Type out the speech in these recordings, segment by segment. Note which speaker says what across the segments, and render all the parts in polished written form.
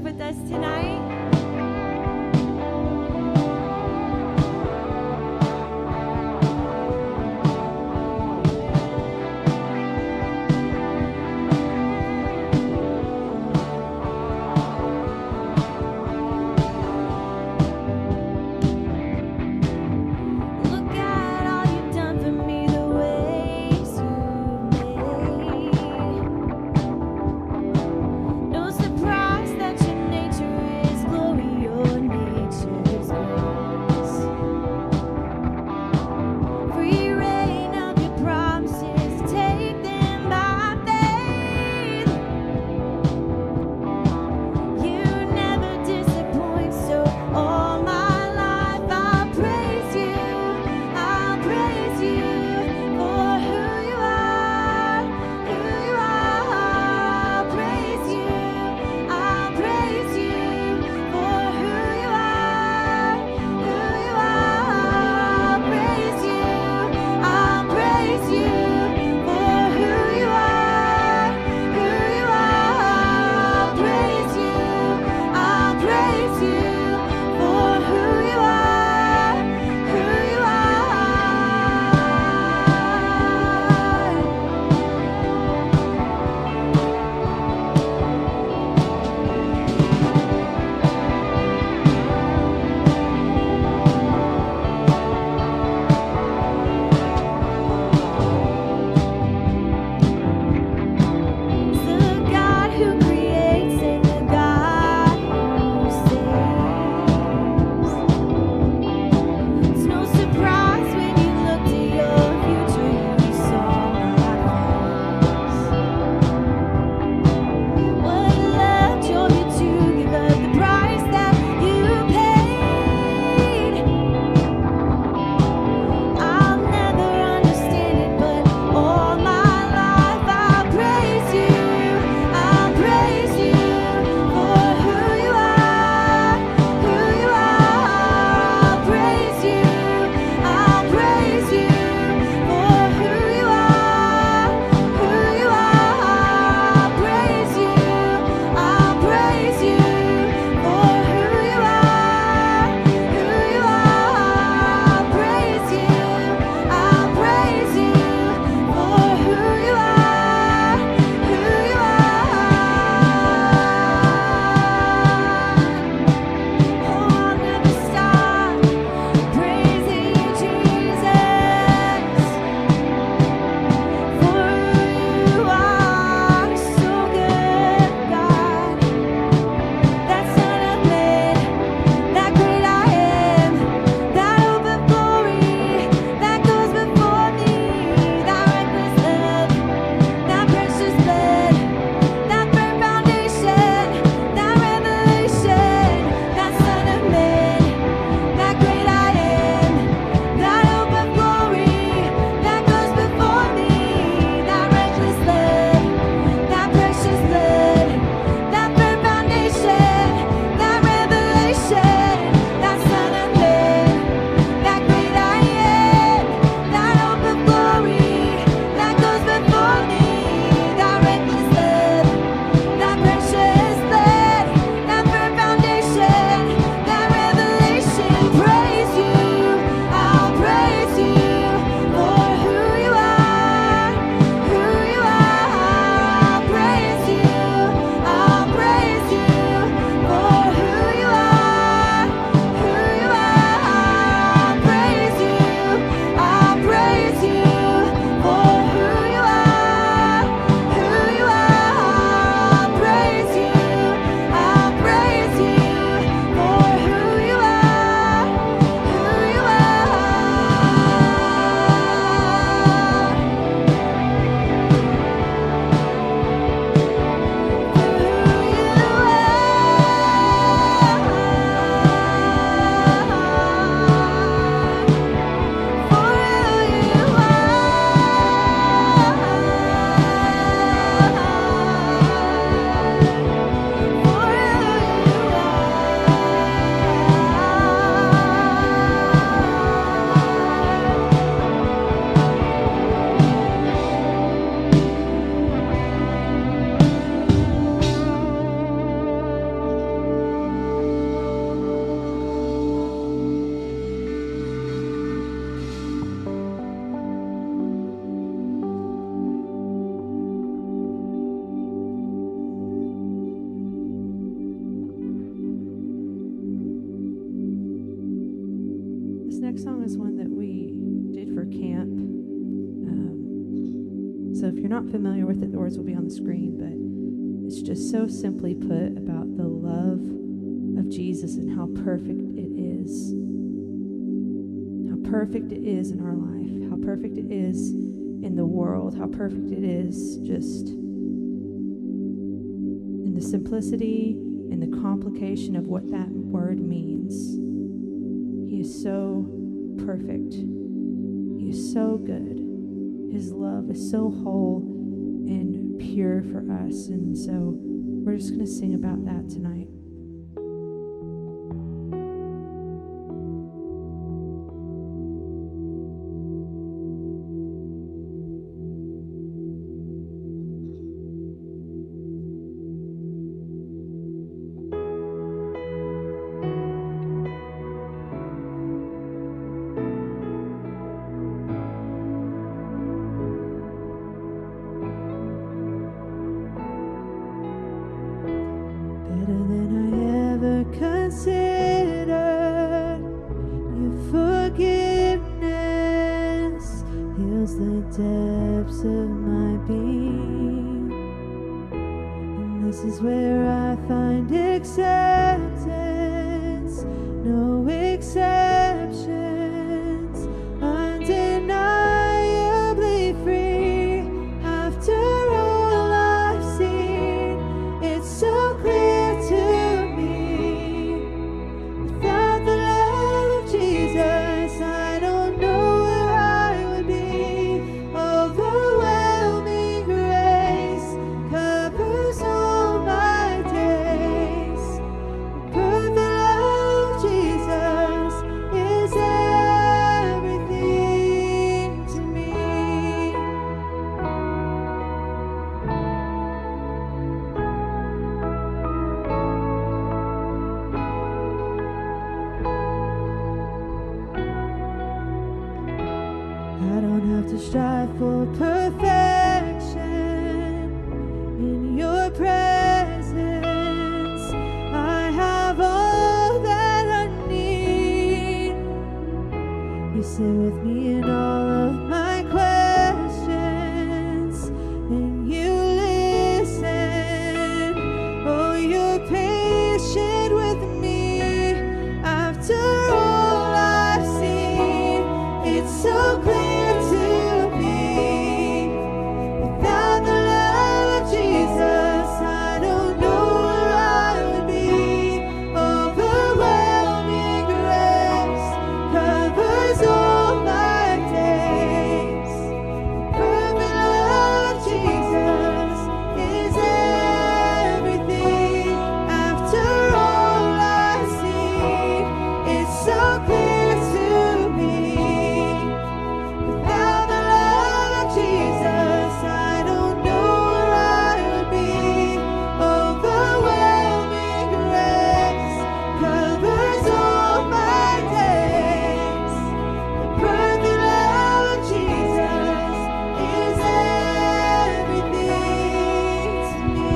Speaker 1: with us tonight.
Speaker 2: No surprise that your nature is
Speaker 1: next song is one that we did for camp. So if you're not familiar with it, the words will be on the screen, but it's just so simply put about the love of Jesus and how perfect it is. How perfect it is in our life. How perfect it is in the world. How perfect it is just in the simplicity and the complication of what that word means. He is so perfect. He is so good. His love is so whole and pure for us. And so we're just going to sing about that tonight.
Speaker 2: Depths of my being, and this is where I find acceptance, no exceptions, undeniably free. After all I've seen, it's so clear to me. Without the love of Jesus, I don't know where I would be. Overwhelming grace covers all my days. The perfect love of Jesus is everything to me. I don't have to strive for perfection in your presence. I have all that I need. You sit with me in all of my questions, and you listen. Oh, you're patient with me. After all I've seen, it's so clear to me. Without the love of Jesus, I don't know where I would be. Overwhelming grace covers all my days. Perfect love of Jesus is everything. After all I've seen, it's so clear to me. Without the love of Jesus, I don't know where I would be. Overwhelming grace covers all my days. The perfect love of Jesus is everything to me.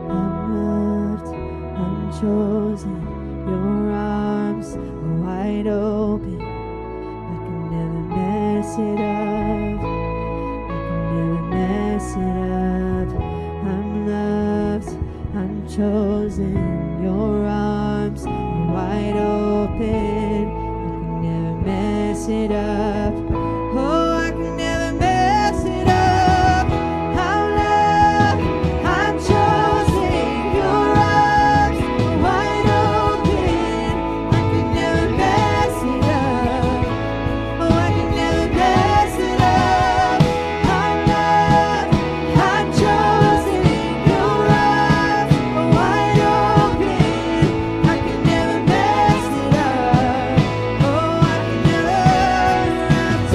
Speaker 2: I'm loved, I'm chosen, your arms are wide open. I can never mess it up, I can never mess it up. I'm loved, I'm chosen, your arms are wide open. I can never mess it up. Oh, I can never mess it up. I'm loved, I'm chosen, your arms are wide open. I can never mess it up. Oh, I can never mess it up. I'm loved, I'm chosen, your arms are wide open. I can never mess it up. Oh, I can never.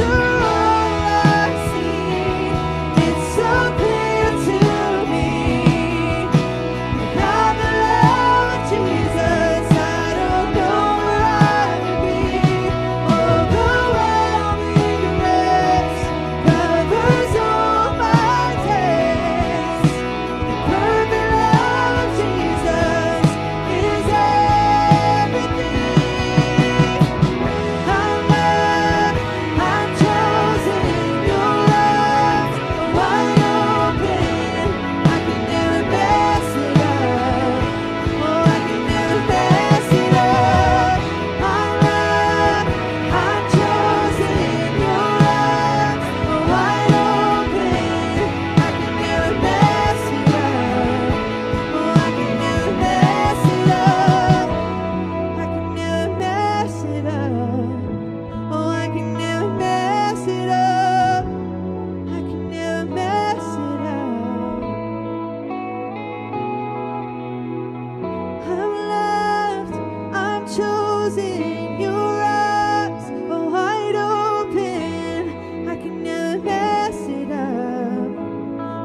Speaker 2: chosen. Your arms are wide open. I can never mess it up.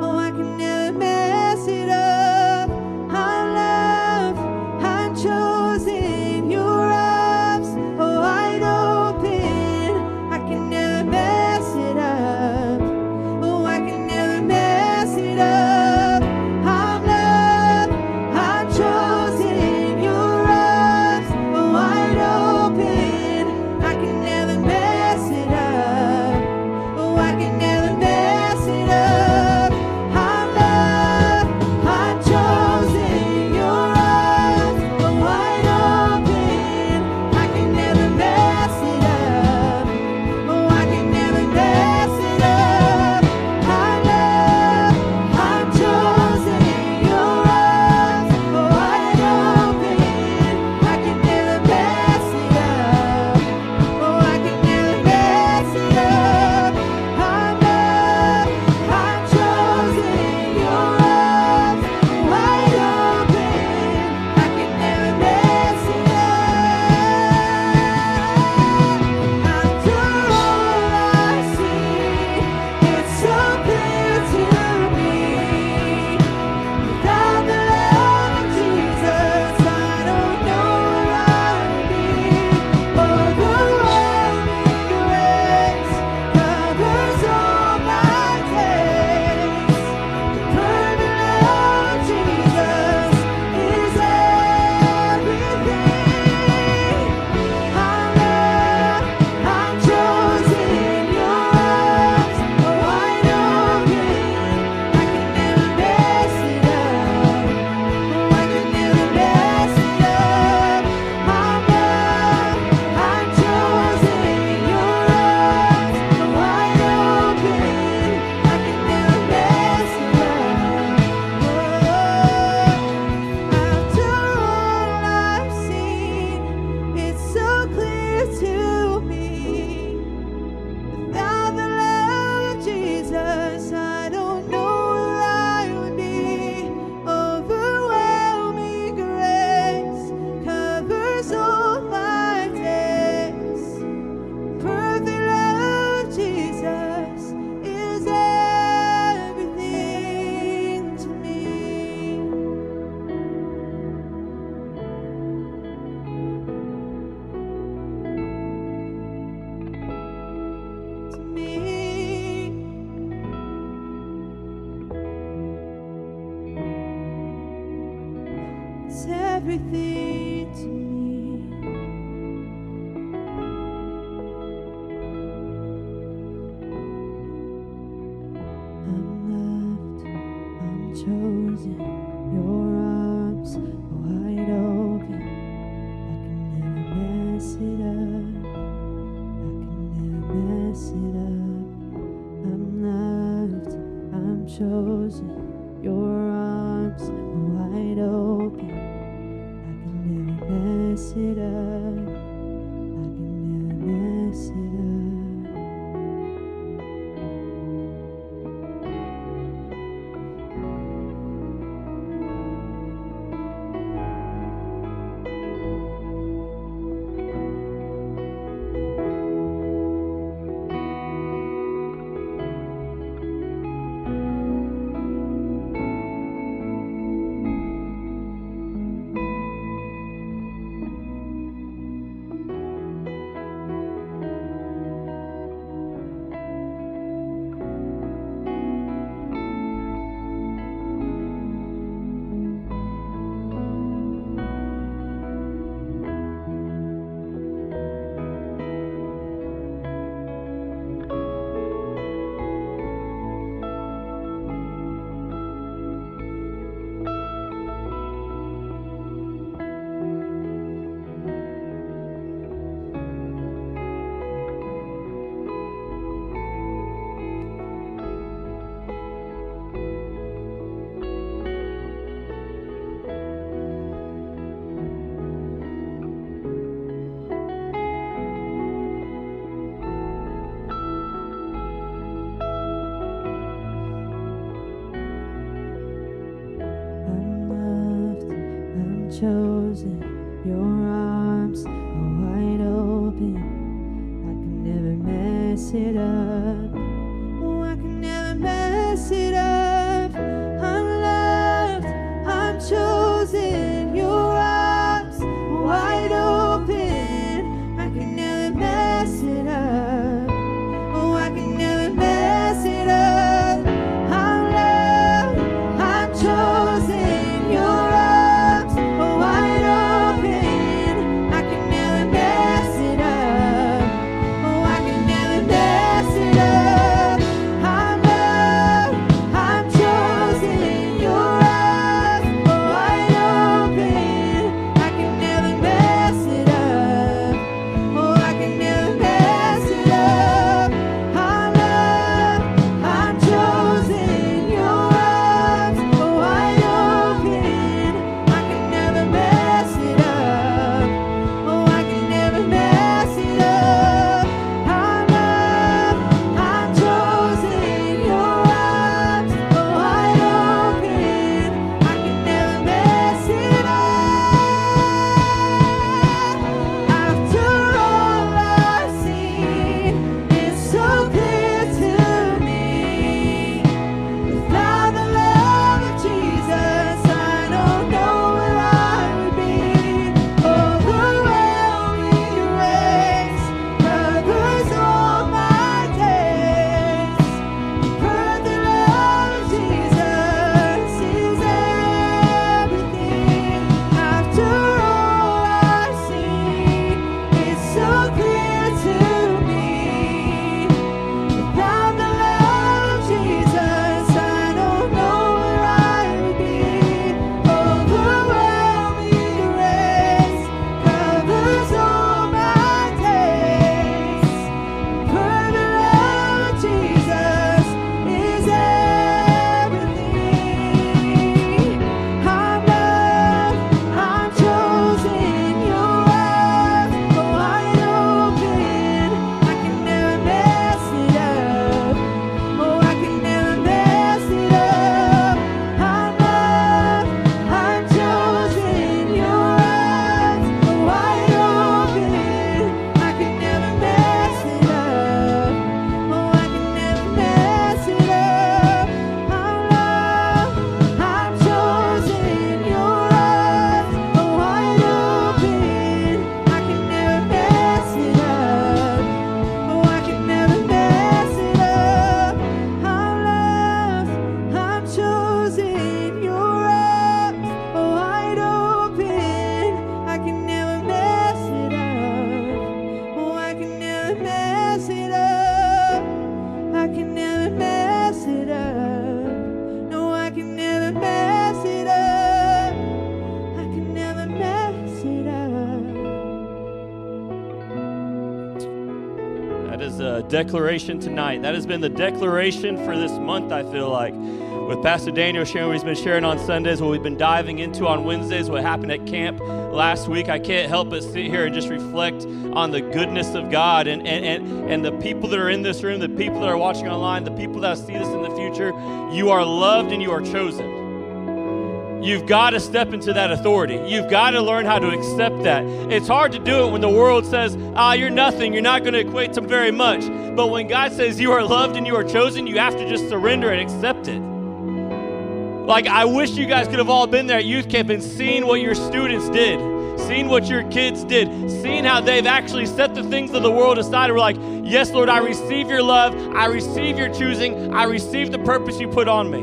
Speaker 2: Oh, I can never mess it up. I'm loved, I'm chosen. Your arms are wide open. I can never mess it up. Oh, I can never mess it up. I'm loved, I'm chosen. Your arms are wide open. I can never mess it up. Oh, I can never mess it up. I'm loved, I'm chosen. Your arms are wide open. I can never mess it up. Oh, I can never mess it up. I'm loved, I'm chosen. Your arms are wide open. I can never mess it up. Oh, I can never mess it up. I'm loved, I'm chosen. Your arms are wide open. I can never mess it up. After all I've seen, it's so clear to me. Without the love of Jesus, I don't know where I would be. Overwhelming grace covers all my days. The perfect love of Jesus is everything. I'm loved, I'm chosen. Your arms are wide open. I can never mess it up. Oh, I can never mess it up. I'm loved, I'm chosen. Your arms are wide open. I can never mess it up. After all I've seen, it's so clear to me. Without the love of Jesus, I don't know where I would be. Overwhelming grace covers all my days. Perfect love of Jesus is everything to me. To me, it's everything to me. I'm loved, I'm chosen. Your arms are wide open. I can never mess it up. I can never mess it up. I'm loved, I'm chosen. Your arms are wide open. I can never mess it up. I can never mess it up. chosen. Your arms are wide open. I can never mess it up. Oh, I can never mess it up. I'm loved, I'm chosen. Your arms are wide open. I can never mess it up. Oh, I can never mess it up. I'm loved, I'm chosen. Your arms are wide open. I can never mess it up. Oh, I can never mess it up. I'm loved, I'm chosen. Your arms are wide open. I can never mess it up. Oh, I can never mess it up. I'm loved, I'm chosen. Your arms are wide open. I can never mess it up. Oh, I can never mess it up. I'm loved, I'm chosen. Your arms are wide open. I can never mess it up. After all I've seen, it's so clear to me. Without the love of Jesus, I don't know where I would be. Overwhelming grace covers all my days. Perfect love of Jesus is everything. After all I've seen, it's so clear to me. Without the love of Jesus, I don't know where I would be. Overwhelming grace covers all my days. Perfect love of Jesus is everything. I'm loved, I'm chosen. Your arms are wide open. I can never mess it up. Oh, I can never mess it up. I'm loved, I'm chosen. Your arms are wide open. I can never mess it up. Oh, I can never mess it up. I'm loved, I'm chosen. Your arms are wide open. I can never mess it up. Oh, I can never mess it up. I'm loved, I'm chosen. Your arms are wide open. I can never mess it up. Oh, I can never mess it up. I can never mess it up. No, I can never mess it up. I can never mess it up.
Speaker 3: That is a declaration tonight. That has been the declaration for this month, I feel like. With Pastor Daniel sharing what he's been sharing on Sundays, what we've been diving into on Wednesdays, what happened at camp last week, I can't help but sit here and just reflect on the goodness of God and the people that are in this room, the people that are watching online, the people that see this in the future. You are loved and you are chosen. You've got to step into that authority. You've got to learn how to accept that. It's hard to do it when the world says, you're nothing, you're not going to equate to very much. But when God says you are loved and you are chosen, you have to just surrender and accept it. Like, I wish you guys could have all been there at youth camp and seen what your students did, seen what your kids did, seen how they've actually set the things of the world aside and were like, yes, Lord, I receive your love, I receive your choosing, I receive the purpose you put on me.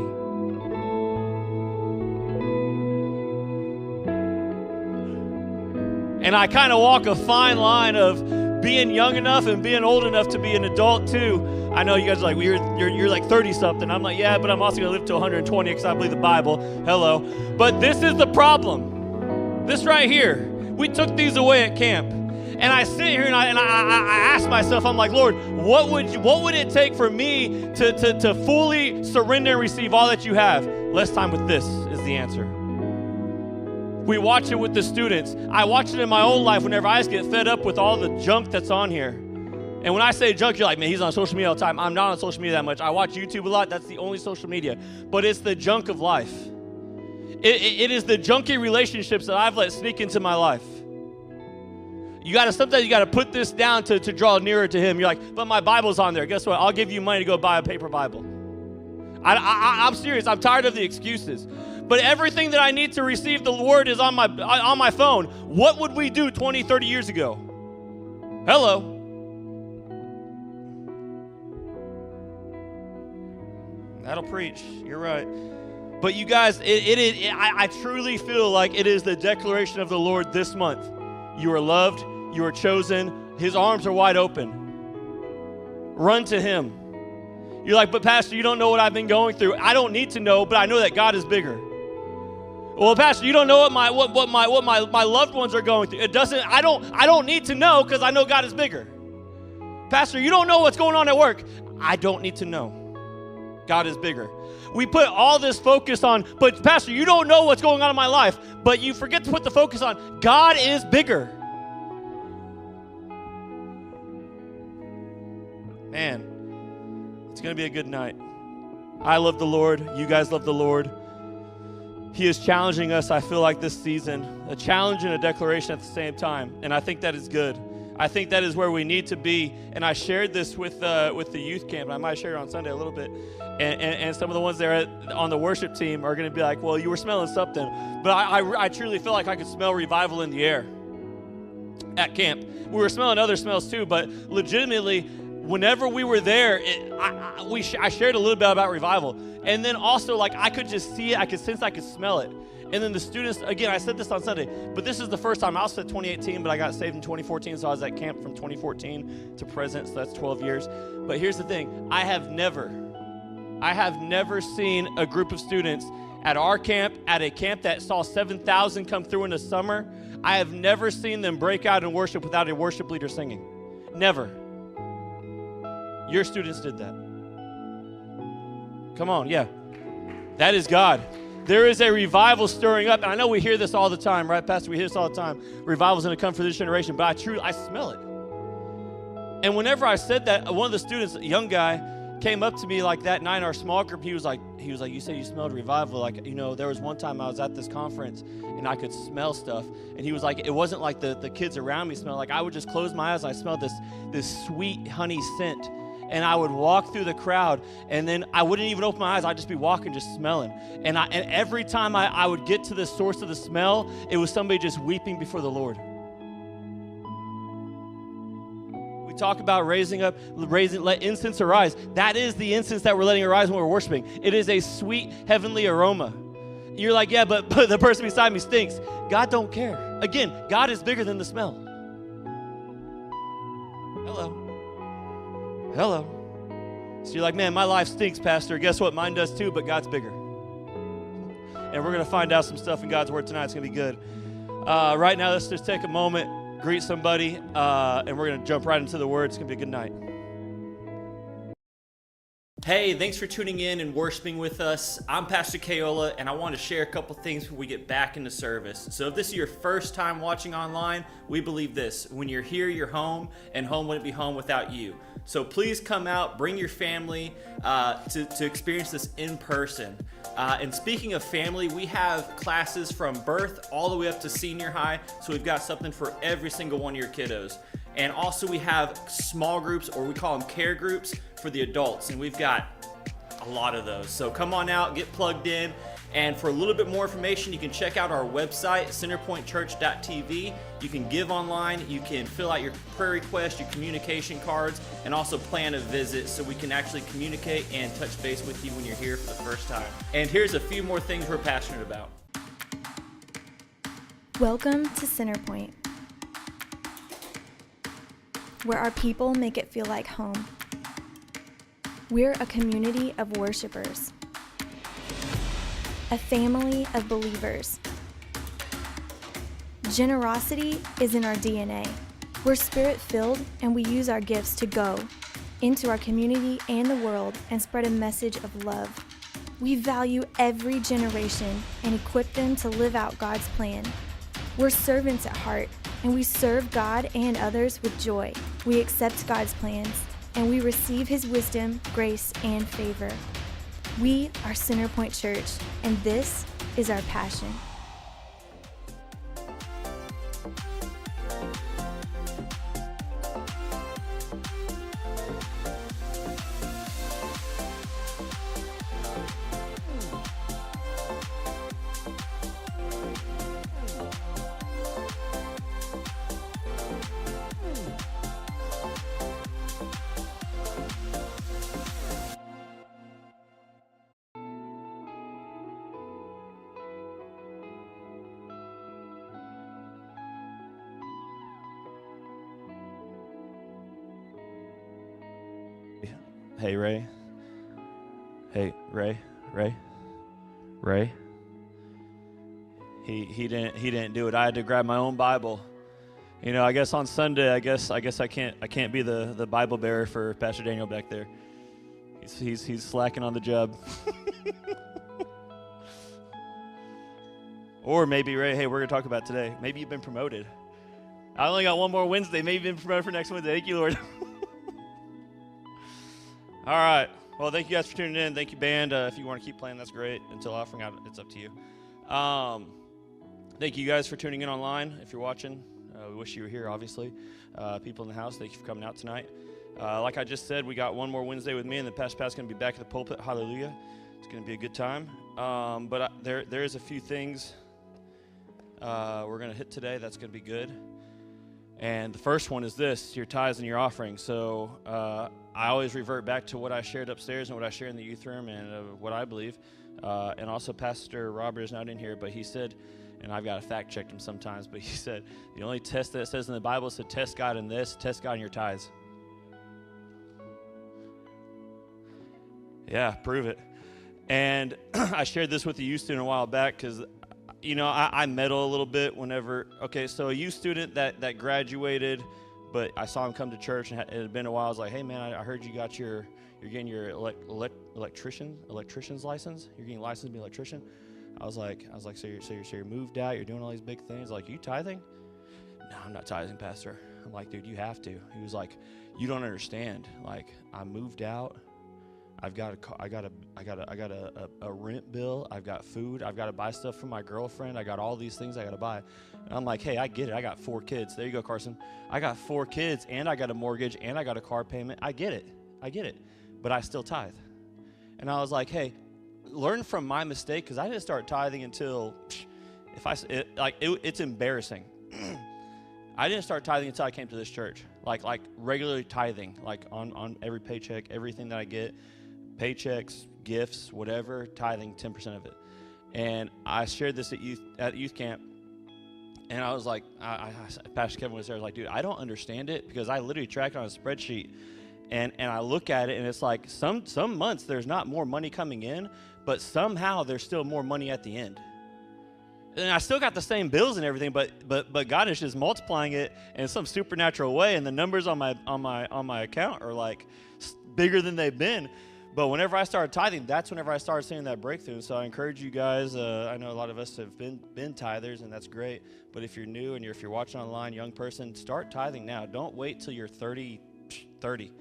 Speaker 3: And I kind of walk a fine line of being young enough and being old enough to be an adult too. I know you guys are like, well, you're like 30-something. I'm like, yeah, but I'm also going to live to 120 because I believe the Bible. Hello. But this is the problem. This right here. We took these away at camp. And I sit here and I ask myself, I'm like, Lord, what would it take for me to fully surrender and receive all that you have? Less time with this is the answer. We watch it with the students. I watch it in my own life whenever I just get fed up with all the junk that's on here. And when I say junk, you're like, man, he's on social media all the time. I'm not on social media that much. I watch YouTube a lot. That's the only social media. But it's the junk of life. It is the junky relationships that I've let sneak into my life. Sometimes you got to put this down to draw nearer to him. You're like, but my Bible's on there. Guess what? I'll give you money to go buy a paper Bible. I'm serious. I'm tired of the excuses. But everything that I need to receive the word is on my phone. What would we do 20, 30 years ago? Hello. That'll preach. You're right. But you guys, I truly feel like it is the declaration of the Lord this month. You are loved. You are chosen. His arms are wide open. Run to him. You're like, but Pastor, you don't know what I've been going through. I don't need to know, but I know that God is bigger. Well, Pastor, you don't know what my loved ones are going through. I don't need to know because I know God is bigger. Pastor, you don't know what's going on at work. I don't need to know. God is bigger. We put all this focus on, but Pastor, you don't know what's going on in my life, but you forget to put the focus on, God is bigger. Man, it's going to be a good night. I love the Lord. You guys love the Lord. He is challenging us, I feel like, this season, a challenge and a declaration at the same time, and I think that is good. I think that is where we need to be, and I shared this with the youth camp, and I might share it on Sunday a little bit, and some of the ones there on the worship team are going to be like, well, you were smelling something, but I truly feel like I could smell revival in the air at camp. We were smelling other smells too, but legitimately, whenever we were there, I shared a little bit about revival, and then also, like, I could just see it, I could sense, I could smell it. And then the students, again, I said this on Sunday, but this is the first time. I was at 2018, but I got saved in 2014, so I was at camp from 2014 to present, so that's 12 years. But here's the thing. I have never seen a group of students at our camp, at a camp that saw 7,000 come through in the summer. I have never seen them break out in worship without a worship leader singing. Never. Your students did that. Come on, yeah. That is God. There is a revival stirring up, and I know we hear this all the time, right, Pastor? We hear this all the time. Revival's going to come for this generation, but I smell it. And whenever I said that, one of the students, a young guy, came up to me like that night in our small group. He was like, you said you smelled revival. Like, there was one time I was at this conference, and I could smell stuff. And he was like, it wasn't like the kids around me smelled. Like, I would just close my eyes, and I smelled this sweet honey scent. And I would walk through the crowd, and then I wouldn't even open my eyes. I'd just be walking, just smelling. And every time I would get to the source of the smell, it was somebody just weeping before the Lord. We talk about let incense arise. That is the incense that we're letting arise when we're worshiping. It is a sweet heavenly aroma. You're like, yeah, but the person beside me stinks. God don't care. Again, God is bigger than the smell. Hello. So you're like, man, my life stinks, Pastor. Guess what? Mine does too, but God's bigger. And we're going to find out some stuff in God's Word tonight. It's going to be good. Right now, let's just take a moment, greet somebody, and we're going to jump right into the Word. It's going to be a good night. Hey, thanks for tuning in and worshiping with us. I'm Pastor Kayola, and I want to share a couple things before we get back into service. So if this is your first time watching online, we believe this. When you're here, you're home, and home wouldn't be home without you. So please come out, bring your family to experience this in person. And speaking of family, we have classes from birth all the way up to senior high, so we've got something for every single one of your kiddos. And also we have small groups, or we call them care groups, for the adults, and we've got a lot of those. So come on out, get plugged in, and for a little bit more information, you can check out our website, CenterPointChurch.tv. You can give online, you can fill out your prayer requests, your communication cards, and also plan a visit so we can actually communicate and touch base with you when you're here for the first time. And here's a few more things we're passionate about.
Speaker 4: Welcome to CenterPoint, where our people make it feel like home. We're a community of worshipers, a family of believers. Generosity is in our DNA. We're spirit-filled, and we use our gifts to go into our community and the world and spread a message of love. We value every generation and equip them to live out God's plan. We're servants at heart, and we serve God and others with joy. We accept God's plans, and we receive His wisdom, grace, and favor. We are CenterPoint Church, and this is our passion.
Speaker 3: Hey, Ray. Hey, Ray. He didn't do it. I had to grab my own Bible. You know, I guess on Sunday, I guess I can't be the Bible bearer for Pastor Daniel back there. He's slacking on the job. Or maybe, Ray, hey, we're going to talk about today. Maybe you've been promoted. I only got one more Wednesday. Maybe you've been promoted for next Wednesday. Thank you, Lord. All right. Well, thank you guys for tuning in. Thank you, band. If you want to keep playing, that's great. Until offering out, it's up to you. Thank you guys for tuning in online. If you're watching, we wish you were here, obviously. People in the house, thank you for coming out tonight. Like I just said, we got one more Wednesday with me, and then Pastor Pat's going to be back at the pulpit. Hallelujah. It's going to be a good time. But there is a few things we're going to hit today that's going to be good. And the first one is this, your tithes and your offerings. So I always revert back to what I shared upstairs and what I shared in the youth room and what I believe. And also Pastor Robert is not in here, but he said, and I've got to fact check him sometimes, but he said, the only test that it says in the Bible is to test God in this, test God in your tithes. Yeah, prove it. And I shared this with a youth student a while back because, you know, I meddle a little bit whenever, okay, so a youth student that graduated, but I saw him come to church and it had been a while. I was like, hey, man, I heard you got you're getting your electrician's license? You're getting licensed to be an electrician? I was like, so you're moved out, you're doing all these big things. Like, you tithing? No, I'm not tithing, Pastor. I'm like, dude, you have to. He was like, you don't understand. Like, I moved out. I've got a rent bill. I've got food. I've got to buy stuff for my girlfriend. I got all these things I got to buy. And I'm like, hey, I get it. I got 4 kids. There you go, Carson. I got 4 kids, and I got a mortgage, and I got a car payment. I get it. But I still tithe. And I was like, hey, learn from my mistake, because I didn't start tithing until, it's embarrassing. I didn't start tithing until I came to this church. Like regularly tithing, like on every paycheck, everything that I get. Paychecks, gifts, whatever, tithing 10% of it. And I shared this at youth camp, and I was like, Pastor Kevin was there. I was like, dude, I don't understand it, because I literally track it on a spreadsheet, and I look at it, and it's like some months there's not more money coming in, but somehow there's still more money at the end. And I still got the same bills and everything, but God is just multiplying it in some supernatural way, and the numbers on my account are like bigger than they've been. But whenever I started tithing, that's whenever I started seeing that breakthrough. So I encourage you guys. I know a lot of us have been tithers, and that's great. But if you're new and if you're watching online, young person, start tithing now. Don't wait till you're 30. Don't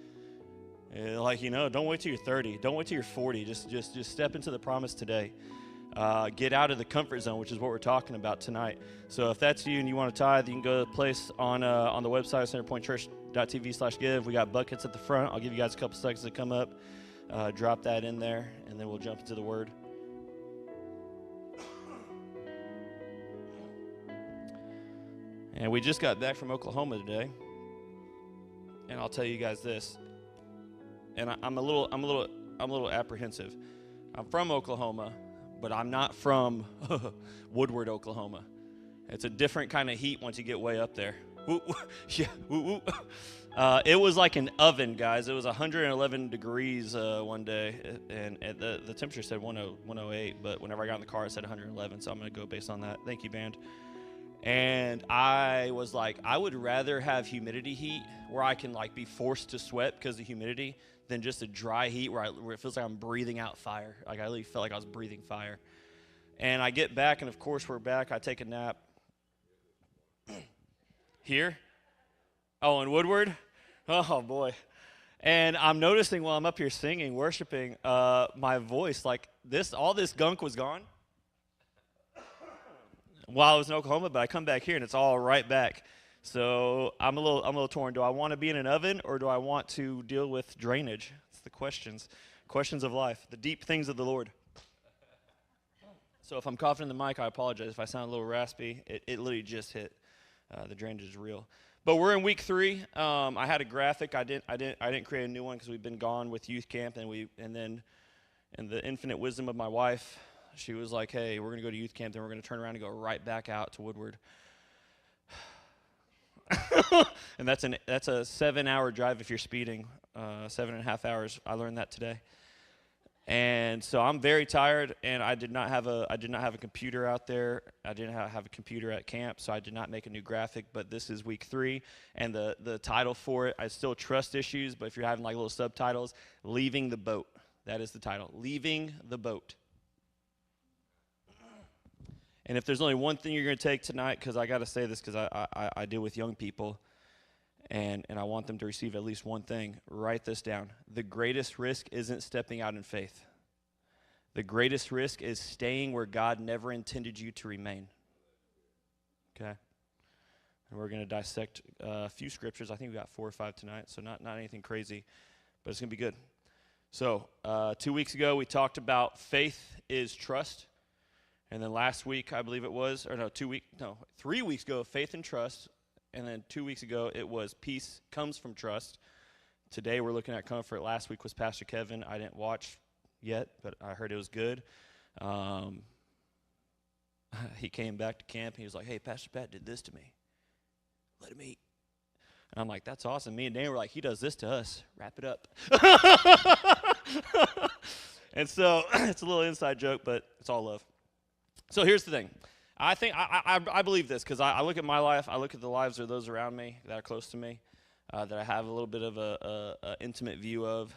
Speaker 3: wait till you're 30. Don't wait till you're 40. Just step into the promise today. Get out of the comfort zone, which is what we're talking about tonight. So if that's you and you want to tithe, you can go to the place on the website, centerpointchurch.tv/give. We got buckets at the front. I'll give you guys a couple seconds to come up. Drop that in there, and then we'll jump into the word. And we just got back from Oklahoma today, and I'll tell you guys this. And I'm a little apprehensive. I'm from Oklahoma, but I'm not from Woodward, Oklahoma. It's a different kind of heat once you get way up there. It was like an oven, guys. It was 111 degrees one day, and the temperature said 108, but whenever I got in the car, it said 111, so I'm going to go based on that. Thank you, band. And I was like, I would rather have humidity heat where I can like be forced to sweat because of humidity than just a dry heat where it feels like I'm breathing out fire. Like I really felt like I was breathing fire. And I get back, and of course we're back. I take a nap. Here? Oh, in Woodward? Oh, boy. And I'm noticing while I'm up here singing, worshiping, my voice, like all this gunk was gone while I was in Oklahoma, but I come back here and it's all right back. So I'm a little torn. Do I want to be in an oven, or do I want to deal with drainage? It's the questions of life, the deep things of the Lord. So if I'm coughing in the mic, I apologize. If I sound a little raspy, it literally just hit. The drainage is real. But we're in week 3. I had a graphic. I didn't create a new one because we've been gone with youth camp, and then in the infinite wisdom of my wife, she was like, "Hey, we're gonna go to youth camp, then we're gonna turn around and go right back out to Woodward." And that's a 7-hour drive if you're speeding. 7.5 hours. I learned that today. And so I'm very tired, and I did not have a computer out there. I didn't have a computer at camp, so I did not make a new graphic. But this is week 3, and the title for it, I still trust issues, but if you're having like little subtitles, leaving the boat. That is the title, leaving the boat. And if there's only one thing you're going to take tonight, because I got to say this because I deal with young people, and I want them to receive at least one thing, write this down. The greatest risk isn't stepping out in faith. The greatest risk is staying where God never intended you to remain. Okay? And we're going to dissect a few scriptures. I think we got 4 or 5 tonight, so not anything crazy, but it's going to be good. So 2 weeks ago, we talked about faith is trust. And then last week, I believe it was, 3 weeks ago, faith and trust. And then 2 weeks ago, it was peace comes from trust. Today, we're looking at comfort. Last week was Pastor Kevin. I didn't watch yet, but I heard it was good. He came back to camp, and he was like, hey, Pastor Pat did this to me. Let him eat. And I'm like, that's awesome. Me and Dan were like, he does this to us. Wrap it up. And so it's a little inside joke, but it's all love. So here's the thing. I think I believe this because I look at my life, I look at the lives of those around me that are close to me, that I have a little bit of a intimate view of,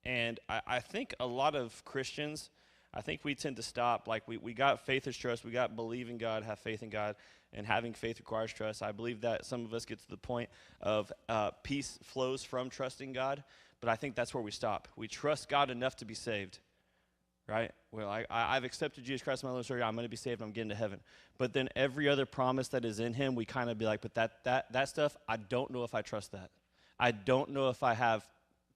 Speaker 3: and I think a lot of Christians, I think we tend to stop, like we got faith is trust, we got believe in God, have faith in God, and having faith requires trust. I believe that some of us get to the point of peace flows from trusting God, but I think that's where we stop. We trust God enough to be saved. Right? Well, I've accepted Jesus Christ as my Lord and Savior. I'm going to be saved. I'm getting to heaven. But then every other promise that is in him, we kind of be like, but that stuff, I don't know if I trust that. I don't know if I have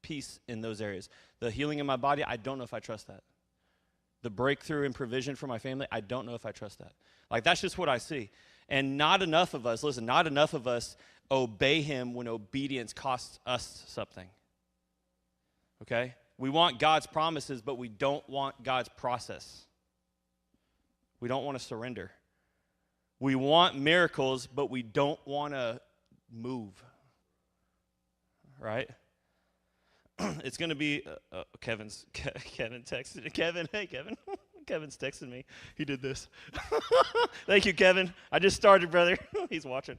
Speaker 3: peace in those areas. The healing in my body, I don't know if I trust that. The breakthrough and provision for my family, I don't know if I trust that. Like, that's just what I see. And not enough of us obey him when obedience costs us something. Okay? We want God's promises, but we don't want God's process. We don't want to surrender. We want miracles, but we don't want to move. Right? It's going to be, Kevin texted, hey Kevin, Kevin's texting me. He did this. Thank you, Kevin. I just started, brother. He's watching.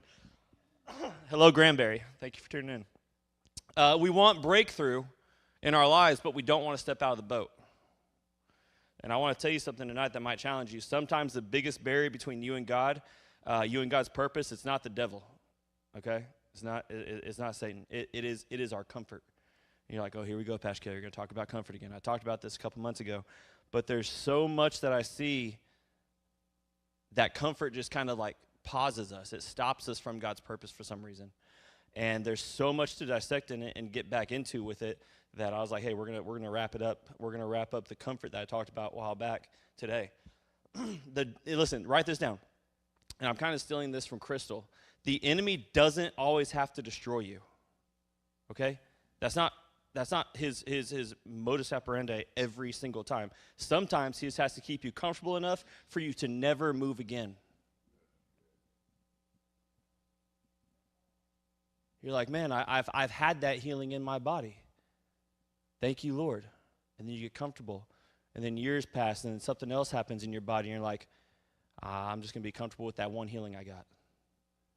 Speaker 3: Hello, Granberry. Thank you for tuning in. We want breakthrough in our lives, but we don't want to step out of the boat. And I want to tell you something tonight that might challenge you. Sometimes the biggest barrier between you and God, you and God's purpose, it's not the devil, okay? It's not Satan. It is our comfort. And you're like, oh, here we go, Pastor Kelly. You're going to talk about comfort again. I talked about this a couple months ago. But there's so much that I see that comfort just kind of like pauses us. It stops us from God's purpose for some reason. And there's so much to dissect in it and get back into with it that I was like, hey, we're gonna wrap it up. We're gonna wrap up the comfort that I talked about a while back today. Listen, write this down. And I'm kind of stealing this from Crystal. The enemy doesn't always have to destroy you. Okay? That's not his modus operandi every single time. Sometimes he just has to keep you comfortable enough for you to never move again. You're like, man, I've had that healing in my body. Thank you, Lord. And then you get comfortable. And then years pass, and then something else happens in your body, and you're like, I'm just going to be comfortable with that one healing I got.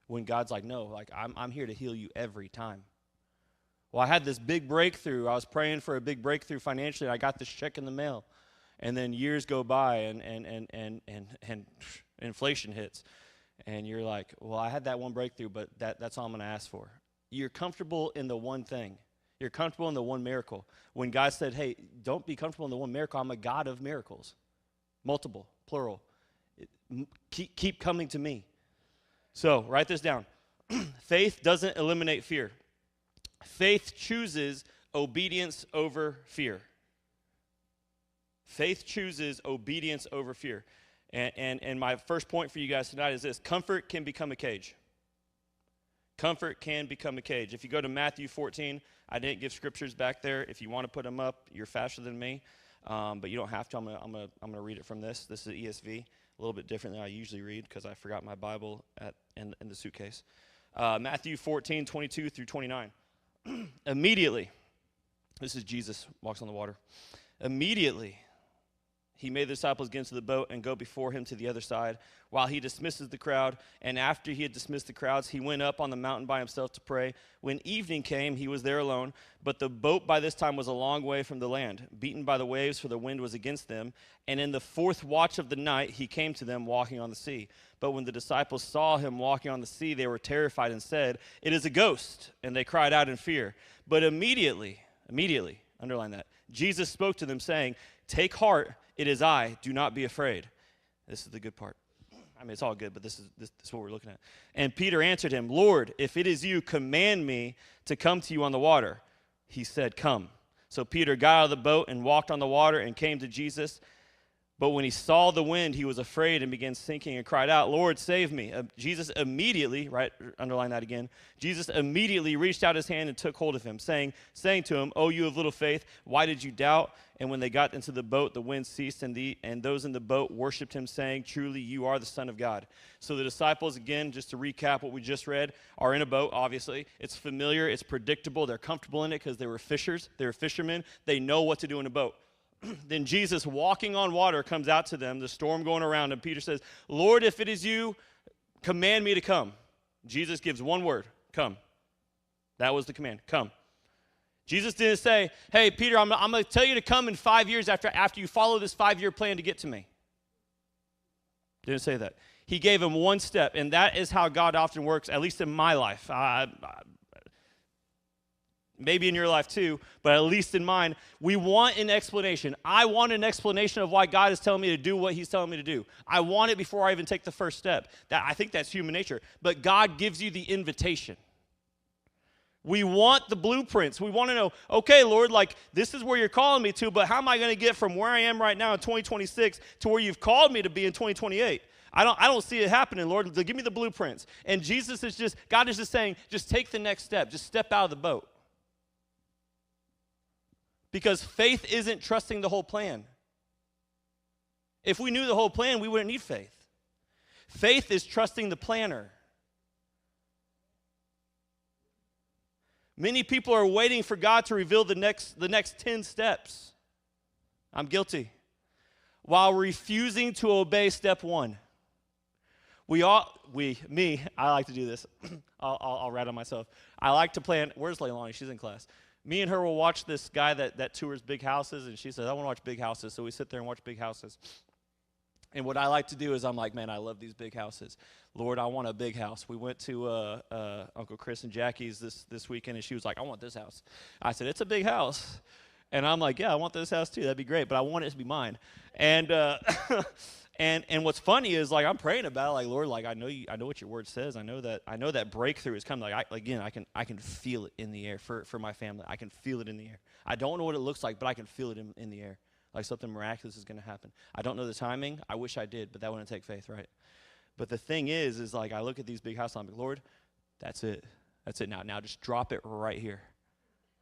Speaker 3: When God's like, no, like I'm here to heal you every time. Well, I had this big breakthrough. I was praying for a big breakthrough financially, and I got this check in the mail. And then years go by, and inflation hits. And you're like, well, I had that one breakthrough, but that's all I'm going to ask for. You're comfortable in the one thing. You're comfortable in the one miracle. When God said, hey, don't be comfortable in the one miracle. I'm a God of miracles. Multiple, plural. Keep coming to me. So write this down. Faith doesn't eliminate fear. Faith chooses obedience over fear. Faith chooses obedience over fear. And my first point for you guys tonight is this. Comfort can become a cage. Comfort can become a cage. If you go to Matthew 14, I didn't give scriptures back there. If you want to put them up, you're faster than me. But you don't have to. I'm gonna read it from this. This is ESV, a little bit different than I usually read because I forgot my Bible in the suitcase. Matthew 14, 22 through 29. Immediately, this is Jesus walks on the water. Immediately, he made the disciples get into the boat and go before him to the other side while he dismisses the crowd. And after he had dismissed the crowds, he went up on the mountain by himself to pray. When evening came, he was there alone. But the boat by this time was a long way from the land, beaten by the waves, for the wind was against them. And in the fourth watch of the night, he came to them walking on the sea. But when the disciples saw him walking on the sea, they were terrified and said, "It is a ghost." And they cried out in fear. But immediately, underline that, Jesus spoke to them, saying, "Take heart, it is I, do not be afraid." This is the good part. I mean, it's all good, but this is what we're looking at. And Peter answered him, "Lord, if it is you, command me to come to you on the water." He said, "Come." So Peter got out of the boat and walked on the water and came to Jesus. But when he saw the wind, he was afraid and began sinking and cried out, "Lord, save me." Jesus immediately, right, underline that again, Jesus immediately reached out his hand and took hold of him, saying to him, "Oh, you of little faith, why did you doubt?" And when they got into the boat, the wind ceased, and those in the boat worshipped him, saying, "Truly, you are the Son of God." So the disciples, again, just to recap what we just read, are in a boat, obviously. It's familiar, it's predictable, they're comfortable in it because they were fishers, they were fishermen, they know what to do in a boat. Then Jesus, walking on water, comes out to them, the storm going around, and Peter says, "Lord, if it is you, command me to come." Jesus gives one word, come. That was the command, come. Jesus didn't say, "Hey, Peter, I'm going to tell you to come in 5 years after you follow this 5-year plan to get to me." Didn't say that. He gave him one step, and that is how God often works, at least in my life. Maybe in your life too, but at least in mine, we want an explanation. I want an explanation of why God is telling me to do what he's telling me to do. I want it before I even take the first step. I think that's human nature. But God gives you the invitation. We want the blueprints. We want to know, okay, Lord, like this is where you're calling me to, but how am I going to get from where I am right now in 2026 to where you've called me to be in 2028? I don't see it happening, Lord. Give me the blueprints. And God is just saying, just take the next step. Just step out of the boat. Because faith isn't trusting the whole plan. If we knew the whole plan, we wouldn't need faith. Faith is trusting the planner. Many people are waiting for God to reveal the next 10 steps. I'm guilty. While refusing to obey step 1. I like to do this. I'll rat on myself. I like to plan. Where's Leilani? She's in class. Me and her will watch this guy that tours big houses, and she says, "I want to watch big houses." So we sit there and watch big houses. And what I like to do is I'm like, "Man, I love these big houses. Lord, I want a big house." We went to Uncle Chris and Jackie's this weekend, and she was like, "I want this house." I said, "It's a big house." And I'm like, "Yeah, I want this house too. That'd be great, but I want it to be mine." And and what's funny is like I'm praying about it, like, "Lord, like I know what your word says. I know that breakthrough is coming. Like I can feel it in the air for my family. I can feel it in the air. I don't know what it looks like, but I can feel it in the air. Like something miraculous is going to happen. I don't know the timing. I wish I did, but that wouldn't take faith, right? But the thing is like I look at these big houses, I'm like, "Lord, that's it. That's it now. Now just drop it right here.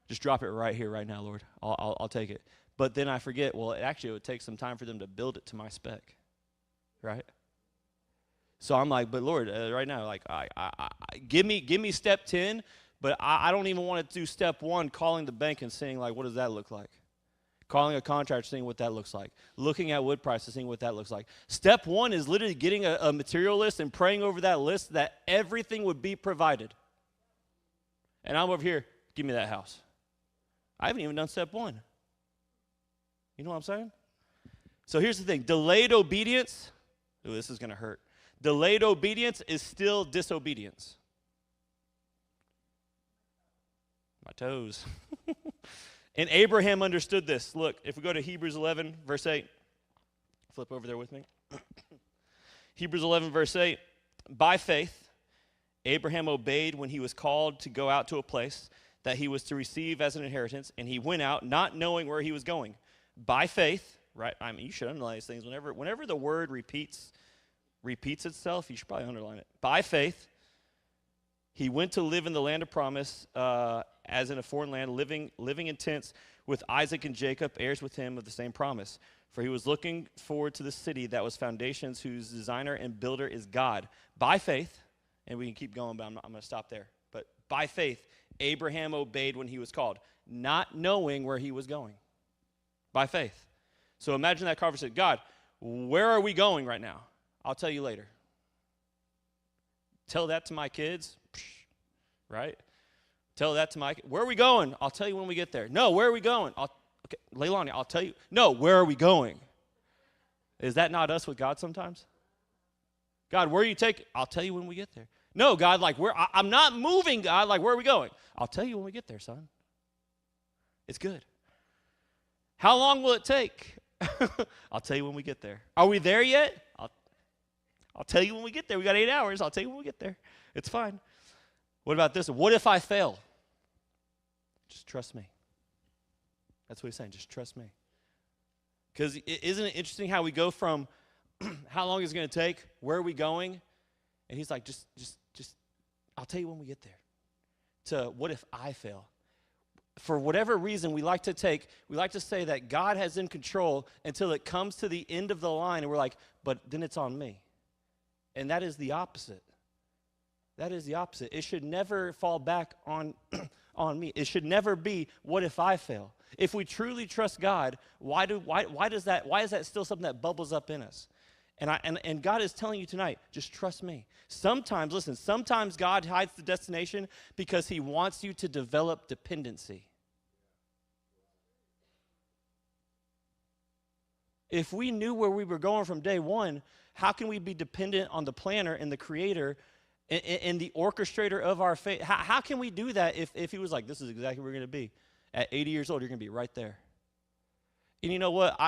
Speaker 3: Just drop it right here, right now, Lord. I'll take it." But then I forget, well, it would take some time for them to build it to my spec. Right? So I'm like, "But Lord, right now, like, give me step 10, but I don't even want to do step 1, calling the bank and saying, like, what does that look like? Calling a contractor, seeing what that looks like. Looking at wood prices, seeing what that looks like. Step 1 is literally getting a material list and praying over that list that everything would be provided. And I'm over here, give me that house. I haven't even done step 1. You know what I'm saying? So here's the thing. Delayed obedience. Ooh, this is going to hurt. Delayed obedience is still disobedience. My toes. And Abraham understood this. Look, if we go to Hebrews 11, verse 8. Flip over there with me. Hebrews 11, verse 8. By faith, Abraham obeyed when he was called to go out to a place that he was to receive as an inheritance, and he went out not knowing where he was going. By faith. Right, I mean, you should underline these things. Whenever the word repeats itself, you should probably underline it. By faith, he went to live in the land of promise, as in a foreign land, living in tents with Isaac and Jacob, heirs with him of the same promise. For he was looking forward to the city that was foundations, whose designer and builder is God. By faith, and we can keep going, but I'm going to stop there. But By faith, Abraham obeyed when he was called, not knowing where he was going. By faith. So imagine that conversation. God, where are we going right now? I'll tell you later. Tell that to my kids, right? Tell that to my kids. Where are we going? I'll tell you when we get there. No, where are we going? Okay, Leilani, I'll tell you. No, where are we going? Is that not us with God sometimes? God, where are you taking? I'll tell you when we get there. No, God, like I'm not moving, God. Like, where are we going? I'll tell you when we get there, son. It's good. How long will it take? I'll tell you when we get there. Are we there yet? I'll tell you when we get there. We got 8 hours. I'll tell you when we get there. It's fine. What about this? What if I fail? Just trust me. That's what he's saying. Just trust me. Because isn't it interesting how we go from how long is it going to take? Where are we going? And he's like, just, I'll tell you when we get there. To what if I fail? For whatever reason, we like to say that God has in control until it comes to the end of the line, and we're like, but then it's on me. And that is the opposite. That is the opposite. It should never fall back on me. It should never be, what if I fail? If we truly trust God, why is that still something that bubbles up in us? And God is telling you tonight, just trust me. Sometimes God hides the destination because he wants you to develop dependency. If we knew where we were going from day one, how can we be dependent on the planner and the creator and the orchestrator of our faith? How can we do that if he was like, this is exactly where we're going to be? At 80 years old, you're going to be right there. And you know what?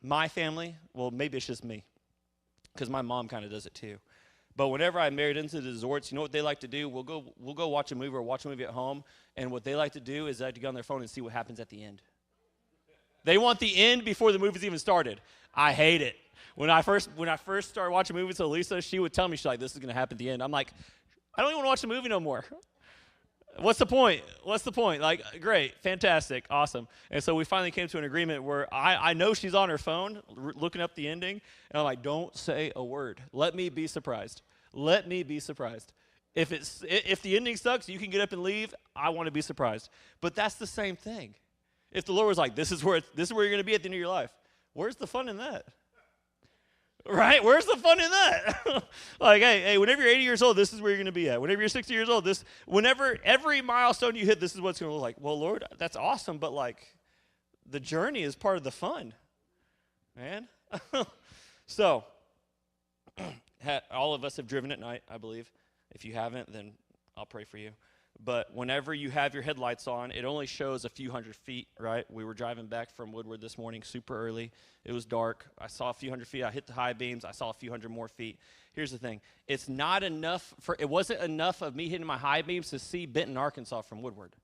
Speaker 3: My family, well, maybe it's just me, because my mom kind of does it too. But whenever I married into the resorts, you know what they like to do? We'll go watch a movie or watch a movie at home, and what they like to do is they like to go on their phone and see what happens at the end. They want the end before the movie's even started. I hate it. When I first started watching movies with Lisa, she would tell me, she's like, this is going to happen at the end. I'm like, I don't even want to watch the movie no more. What's the point? Like, great, fantastic, awesome. And so we finally came to an agreement where I know she's on her phone looking up the ending, and I'm like, don't say a word. Let me be surprised. If the ending sucks, you can get up and leave. I want to be surprised. But that's the same thing. If the Lord was like, this is where you're going to be at the end of your life, where's the fun in that? Right? Where's the fun in that? Like, hey, whenever you're 80 years old, this is where you're going to be at. Whenever you're 60 years old, whenever every milestone you hit, this is what's going to look like. Well, Lord, that's awesome, but like, the journey is part of the fun, man. So, all of us have driven at night, I believe. If you haven't, then I'll pray for you. But whenever you have your headlights on, it only shows a few hundred feet, right? We were driving back from Woodward this morning super early. It was dark. I saw a few hundred feet. I hit the high beams. I saw a few hundred more feet. Here's the thing. It wasn't enough of me hitting my high beams to see Benton, Arkansas from Woodward.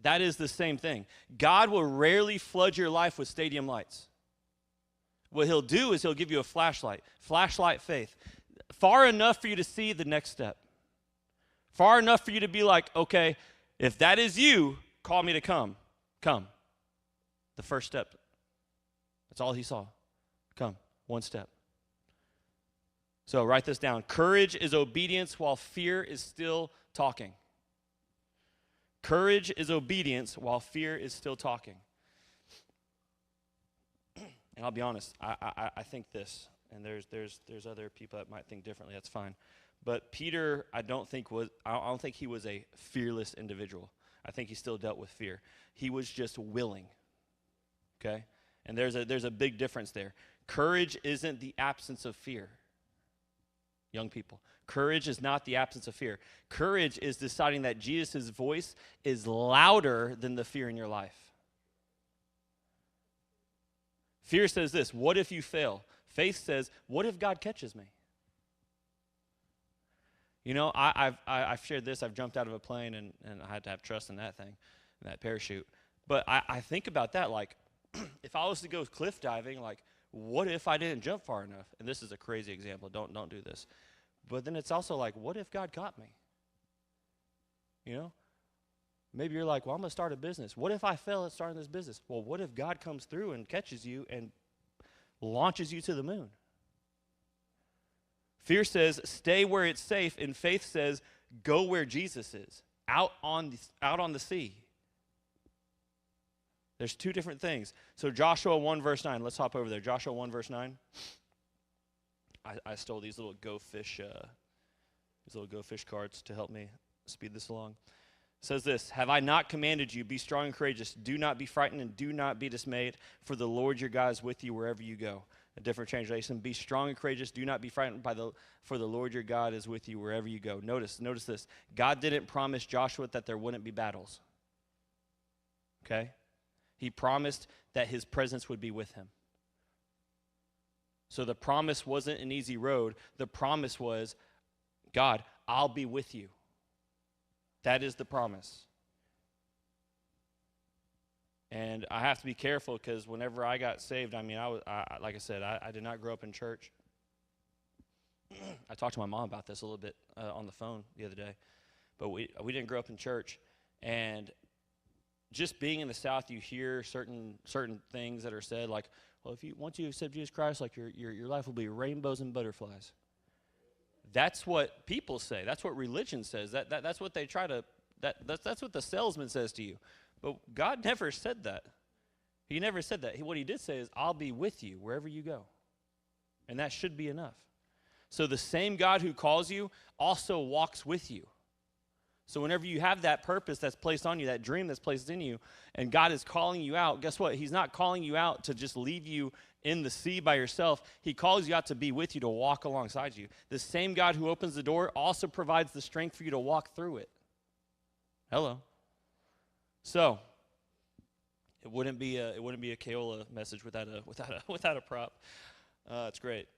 Speaker 3: That is the same thing. God will rarely flood your life with stadium lights. What he'll do is he'll give you a flashlight faith, far enough for you to see the next step. Far enough for you to be like, okay, if that is you, call me to come. Come. The first step. That's all he saw. Come. One step. So write this down. Courage is obedience while fear is still talking. Courage is obedience while fear is still talking. And I'll be honest, I think this, and there's other people that might think differently. That's fine. But Peter, I don't think he was a fearless individual. I think he still dealt with fear. He was just willing. Okay? And there's a big difference there. Courage isn't the absence of fear. Young people, courage is not the absence of fear. Courage is deciding that Jesus' voice is louder than the fear in your life. Fear says this, what if you fail? Faith says, what if God catches me? You know, I've shared this. I've jumped out of a plane, and I had to have trust in that thing, in that parachute. But I think about that, like, if I was to go cliff diving, like, what if I didn't jump far enough? And this is a crazy example. Don't do this. But then it's also like, what if God caught me? You know? Maybe you're like, well, I'm going to start a business. What if I fail at starting this business? Well, what if God comes through and catches you and launches you to the moon? Fear says, stay where it's safe, and faith says, go where Jesus is, out on the sea. There's two different things. So Joshua 1 verse 9, let's hop over there. Joshua 1 verse 9. I stole these little go fish cards to help me speed this along. It says this, have I not commanded you, be strong and courageous, do not be frightened and do not be dismayed, for the Lord your God is with you wherever you go. A different translation, be strong and courageous, do not be frightened for the Lord your God is with you wherever you go. Notice this, God didn't promise Joshua that there wouldn't be battles. Okay? He promised that his presence would be with him. So the promise wasn't an easy road. The promise was, God, I'll be with you. That is the promise. And I have to be careful because whenever I got saved, I mean, like I said, I did not grow up in church. I talked to my mom about this a little bit on the phone the other day. But we didn't grow up in church. And just being in the South, you hear certain things that are said, like, well, once you accept Jesus Christ, like your life will be rainbows and butterflies. That's what people say. That's what religion says. That's what they try to. That's what the salesman says to you. But God never said that. He never said that. What he did say is, I'll be with you wherever you go. And that should be enough. So the same God who calls you also walks with you. So whenever you have that purpose that's placed on you, that dream that's placed in you, and God is calling you out, guess what? He's not calling you out to just leave you in the sea by yourself. He calls you out to be with you, to walk alongside you. The same God who opens the door also provides the strength for you to walk through it. Hello. So it wouldn't be a Kaola message without a prop. It's great.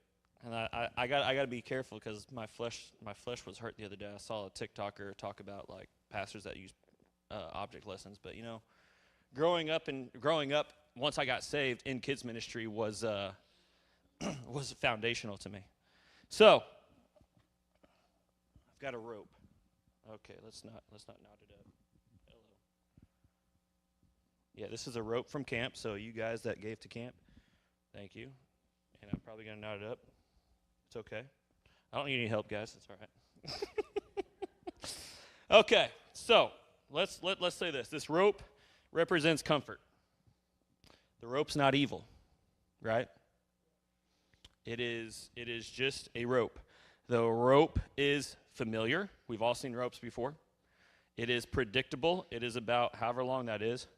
Speaker 3: And I got to be careful because my flesh was hurt the other day. I saw a TikToker talk about like pastors that use object lessons. But growing up once I got saved in kids ministry was foundational to me. So I've got a rope. Okay, let's not knot it up. Hello. Yeah, this is a rope from camp. So you guys that gave to camp, thank you. And I'm probably gonna knot it up. It's okay. I don't need any help, guys. It's all right. Okay, so let's say this. This rope represents comfort. The rope's not evil, right? It is just a rope. The rope is familiar. We've all seen ropes before. It is predictable. It is about however long that is.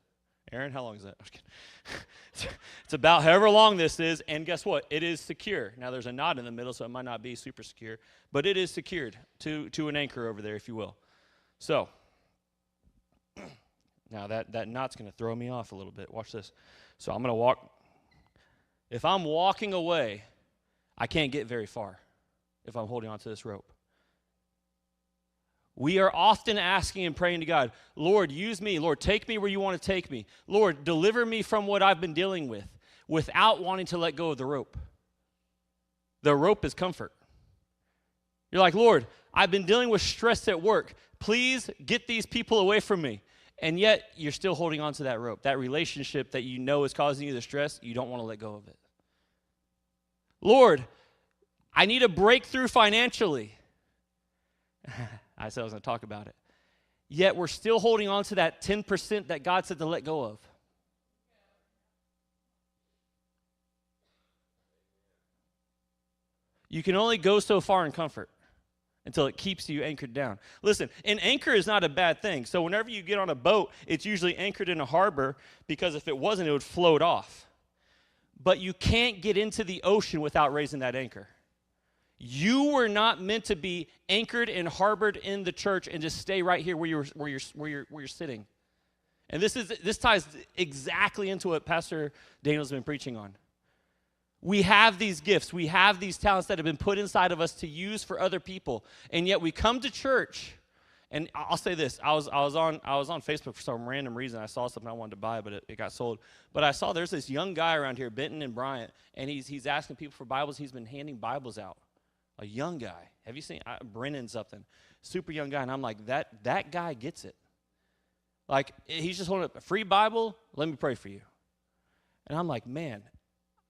Speaker 3: Aaron, how long is that? I'm just kidding. It's about however long this is, and guess what? It is secure. Now, there's a knot in the middle, so it might not be super secure, but it is secured to an anchor over there, if you will. So, now that knot's going to throw me off a little bit. Watch this. So I'm going to walk. If I'm walking away, I can't get very far if I'm holding onto this rope. We are often asking and praying to God, Lord, use me. Lord, take me where you want to take me. Lord, deliver me from what I've been dealing with, without wanting to let go of the rope. The rope is comfort. You're like, Lord, I've been dealing with stress at work. Please get these people away from me. And yet, you're still holding on to that rope. That relationship that you know is causing you the stress, you don't want to let go of it. Lord, I need a breakthrough financially. I said I was going to talk about it. Yet we're still holding on to that 10% that God said to let go of. You can only go so far in comfort until it keeps you anchored down. Listen, an anchor is not a bad thing. So whenever you get on a boat, it's usually anchored in a harbor because if it wasn't, it would float off. But you can't get into the ocean without raising that anchor. You were not meant to be anchored and harbored in the church and just stay right here where you're sitting. And this ties exactly into what Pastor Daniel's been preaching on. We have these gifts, we have these talents that have been put inside of us to use for other people, and yet we come to church. And I'll say this: I was on Facebook for some random reason. I saw something I wanted to buy, but it got sold. But I saw there's this young guy around here, Benton and Bryant, and he's asking people for Bibles. He's been handing Bibles out. A young guy. Have you seen Brennan something? Super young guy. And I'm like, that guy gets it. Like, he's just holding up a free Bible. Let me pray for you. And I'm like, man,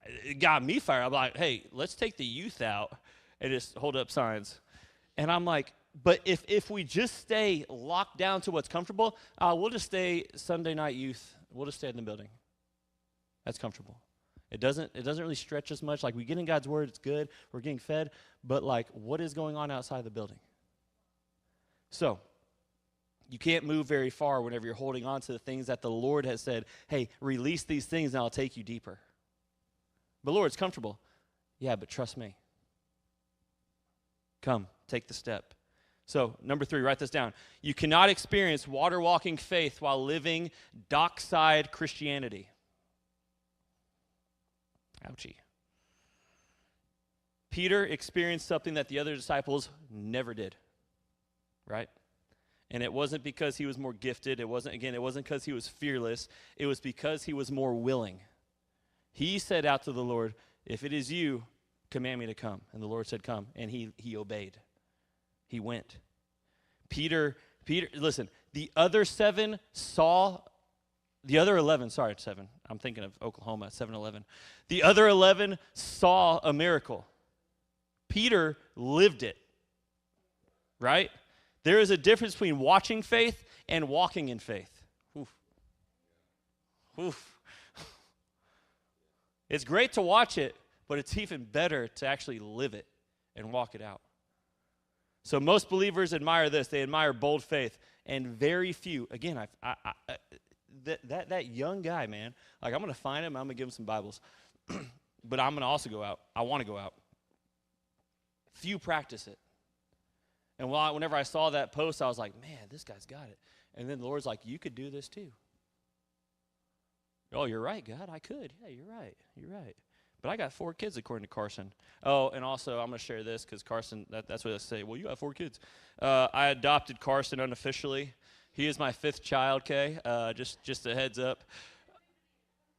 Speaker 3: it got me fired. I'm like, hey, let's take the youth out and just hold up signs. And I'm like, but if we just stay locked down to what's comfortable, we'll just stay Sunday night youth. We'll just stay in the building. That's comfortable. It doesn't really stretch as much. Like, we get in God's word, it's good. We're getting fed. But, like, what is going on outside the building? So, you can't move very far whenever you're holding on to the things that the Lord has said, hey, release these things and I'll take you deeper. But, Lord, it's comfortable. Yeah, but trust me. Come, take the step. So, number 3, write this down. You cannot experience water-walking faith while living dockside Christianity. Ouchie. Peter experienced something that the other disciples never did, right? And it wasn't because he was more gifted. It wasn't because he was fearless. It was because he was more willing. He said out to the Lord, if it is you, command me to come. And the Lord said, come. And he obeyed. He went. Peter, listen, the other 11, I'm thinking of Oklahoma, 7-Eleven. The other 11 saw a miracle. Peter lived it, right? There is a difference between watching faith and walking in faith. Oof. Oof. It's great to watch it, but it's even better to actually live it and walk it out. So most believers admire this. They admire bold faith, and very few, again, that young guy, man, like, I'm going to find him, I'm going to give him some Bibles, but I'm going to also go out. I want to go out. Few practice it. And whenever I saw that post, I was like, man, this guy's got it. And then the Lord's like, you could do this too. Oh, you're right, God, I could. Yeah, you're right. But I got 4 kids, according to Carson. Oh, and also, I'm going to share this because Carson, that's what they say. Well, you got 4 kids. I adopted Carson unofficially. He is my 5th child, Kay. Just a heads up.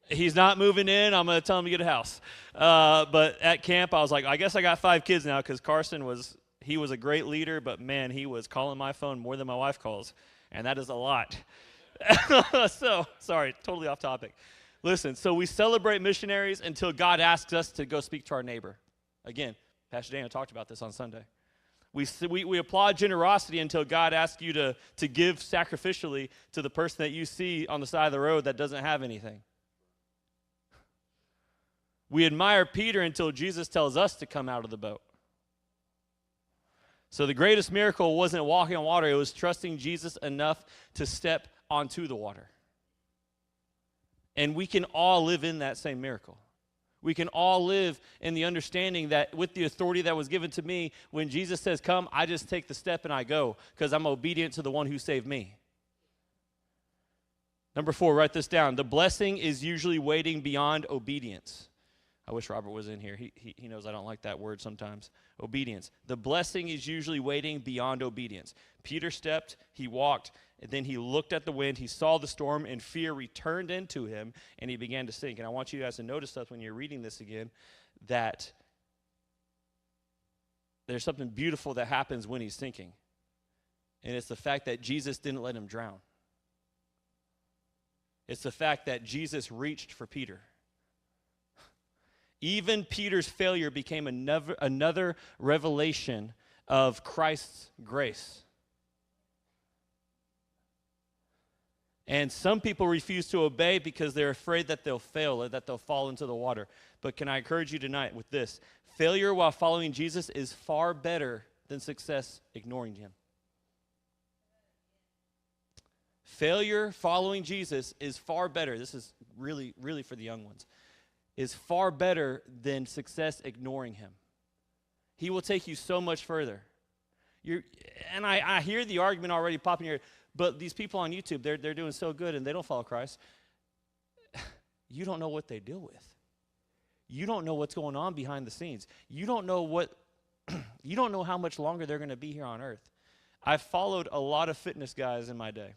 Speaker 3: He's not moving in. I'm going to tell him to get a house. But at camp, I was like, I guess I got 5 kids now because Carson was a great leader, but, man, he was calling my phone more than my wife calls, and that is a lot. So, sorry, totally off topic. Listen, so we celebrate missionaries until God asks us to go speak to our neighbor. Again, Pastor Daniel talked about this on Sunday. We applaud generosity until God asks you to give sacrificially to the person that you see on the side of the road that doesn't have anything. We admire Peter until Jesus tells us to come out of the boat. So the greatest miracle wasn't walking on water, it was trusting Jesus enough to step onto the water. And we can all live in that same miracle. We can all live in the understanding that with the authority that was given to me, when Jesus says, come, I just take the step and I go because I'm obedient to the one who saved me. Number 4, write this down. The blessing is usually waiting beyond obedience. I wish Robert was in here. He knows I don't like that word sometimes. Obedience. The blessing is usually waiting beyond obedience. Peter stepped, he walked, and then he looked at the wind, he saw the storm, and fear returned into him, and he began to sink. And I want you guys to notice that when you're reading this again, that there's something beautiful that happens when he's sinking. And it's the fact that Jesus didn't let him drown. It's the fact that Jesus reached for Peter. Even Peter's failure became another revelation of Christ's grace. And some people refuse to obey because they're afraid that they'll fail or that they'll fall into the water. But can I encourage you tonight with this? Failure while following Jesus is far better than success ignoring him. Failure following Jesus is far better. This is really, really for the young ones. Is far better than success ignoring him. He will take you so much further. I hear the argument already popping here, but these people on YouTube, they're doing so good and they don't follow Christ. You don't know what they deal with. You don't know what's going on behind the scenes. You don't know you don't know how much longer they're going to be here on earth. I've followed a lot of fitness guys in my day.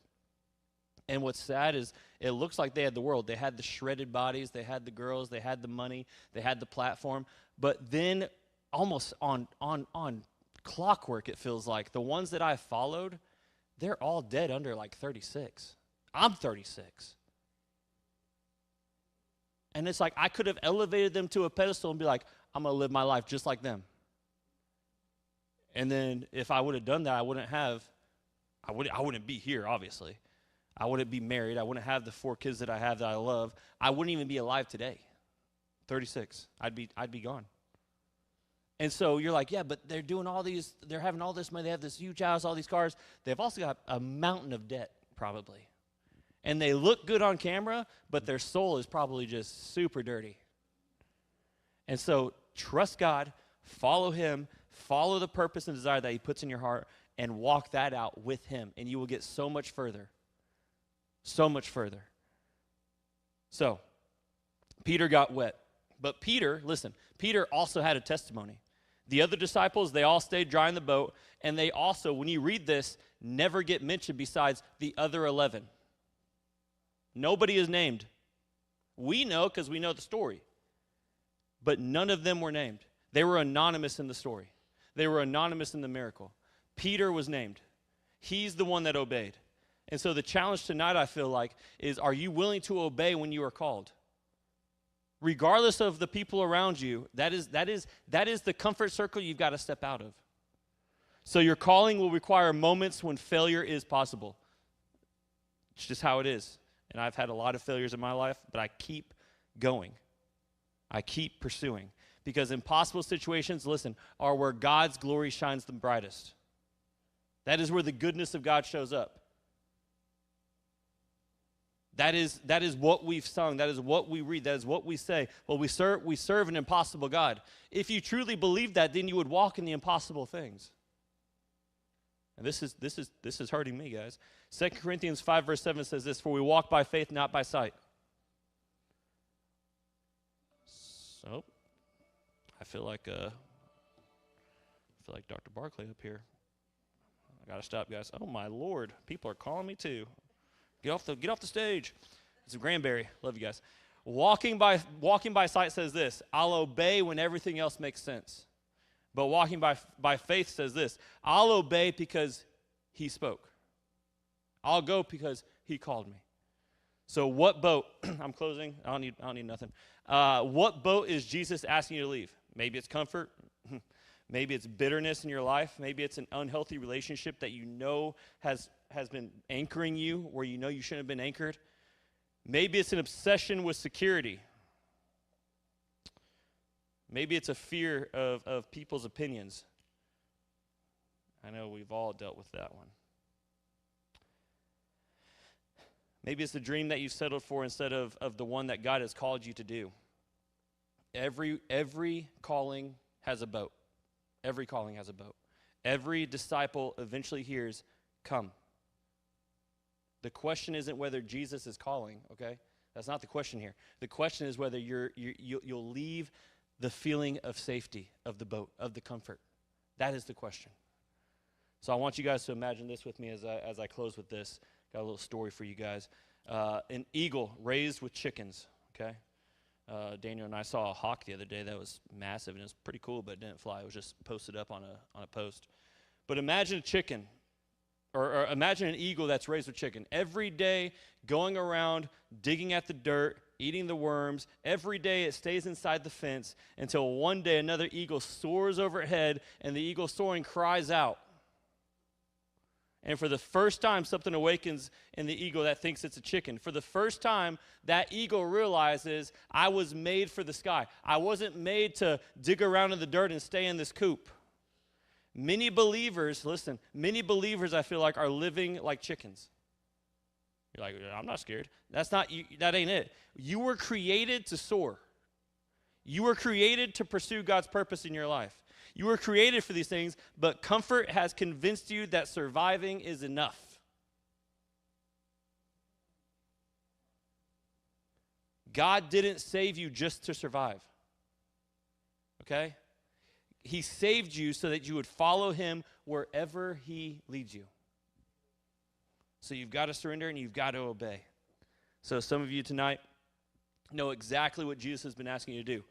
Speaker 3: And what's sad is it looks like they had the world. They had the shredded bodies, they had the girls, they had the money, they had the platform. But then almost on clockwork, it feels like, the ones that I followed, they're all dead under like 36. I'm 36. And it's like I could have elevated them to a pedestal and be like, I'm going to live my life just like them. And then if I would have done that, I wouldn't be here, obviously. I wouldn't be married. I wouldn't have the 4 kids that I have that I love. I wouldn't even be alive today. 36. I'd be gone. And so you're like, yeah, but they're doing all these, they're having all this money, they have this huge house, all these cars. They've also got a mountain of debt, probably. And they look good on camera, but their soul is probably just super dirty. And so trust God, follow him, follow the purpose and desire that he puts in your heart, and walk that out with him, and you will get so much further. So much further. So, Peter got wet. But Peter, listen, Peter also had a testimony. The other disciples, they all stayed dry in the boat, and they also, when you read this, never get mentioned besides the other 11. Nobody is named. We know because we know the story. But none of them were named. They were anonymous in the story. They were anonymous in the miracle. Peter was named. He's the one that obeyed. And so the challenge tonight, I feel like, is are you willing to obey when you are called? Regardless of the people around you, that is the comfort circle you've got to step out of. So your calling will require moments when failure is possible. It's just how it is. And I've had a lot of failures in my life, but I keep going. I keep pursuing. Because impossible situations, listen, are where God's glory shines the brightest. That is where the goodness of God shows up. That is what we've sung. That is what we read. That is what we say. Well, we serve an impossible God. If you truly believe that, then you would walk in the impossible things. And this is hurting me, guys. 2 Corinthians 5, verse 7 says this, "For we walk by faith, not by sight." So, I feel like Dr. Barclay up here. I gotta stop, guys. Oh my Lord, people are calling me too. Get off the stage. It's a Granberry. Love you guys. Walking by sight says this, "I'll obey when everything else makes sense." But walking by faith says this, "I'll obey because he spoke. I'll go because he called me." So what boat? I'm closing. I don't need nothing. What boat is Jesus asking you to leave? Maybe it's comfort. Maybe it's bitterness in your life. Maybe it's an unhealthy relationship that you know has been anchoring you where you know you shouldn't have been anchored. Maybe it's an obsession with security. Maybe it's a fear of people's opinions. I know we've all dealt with that one. Maybe it's the dream that you've settled for instead of the one that God has called you to do. Every calling has a boat. Every calling has a boat. Every disciple eventually hears, "Come." The question isn't whether Jesus is calling, okay? That's not the question here. The question is whether you'll leave the feeling of safety of the boat, of the comfort. That is the question. So I want you guys to imagine this with me as I close with this. Got a little story for you guys. An eagle raised with chickens, okay? Daniel and I saw a hawk the other day that was massive, and it was pretty cool, but it didn't fly. It was just posted up on a post. But imagine a chicken, or imagine an eagle that's raised with chicken. Every day going around, digging at the dirt, eating the worms. Every day it stays inside the fence until one day another eagle soars overhead, and the eagle soaring cries out. And for the first time, something awakens in the eagle that thinks it's a chicken. For the first time, that eagle realizes, I was made for the sky. I wasn't made to dig around in the dirt and stay in this coop. Many believers, listen, I feel like are living like chickens. You're like, I'm not scared. That ain't it. You were created to soar. You were created to pursue God's purpose in your life. You were created for these things, but comfort has convinced you that surviving is enough. God didn't save you just to survive. Okay? He saved you so that you would follow him wherever he leads you. So you've got to surrender and you've got to obey. So some of you tonight know exactly what Jesus has been asking you to do.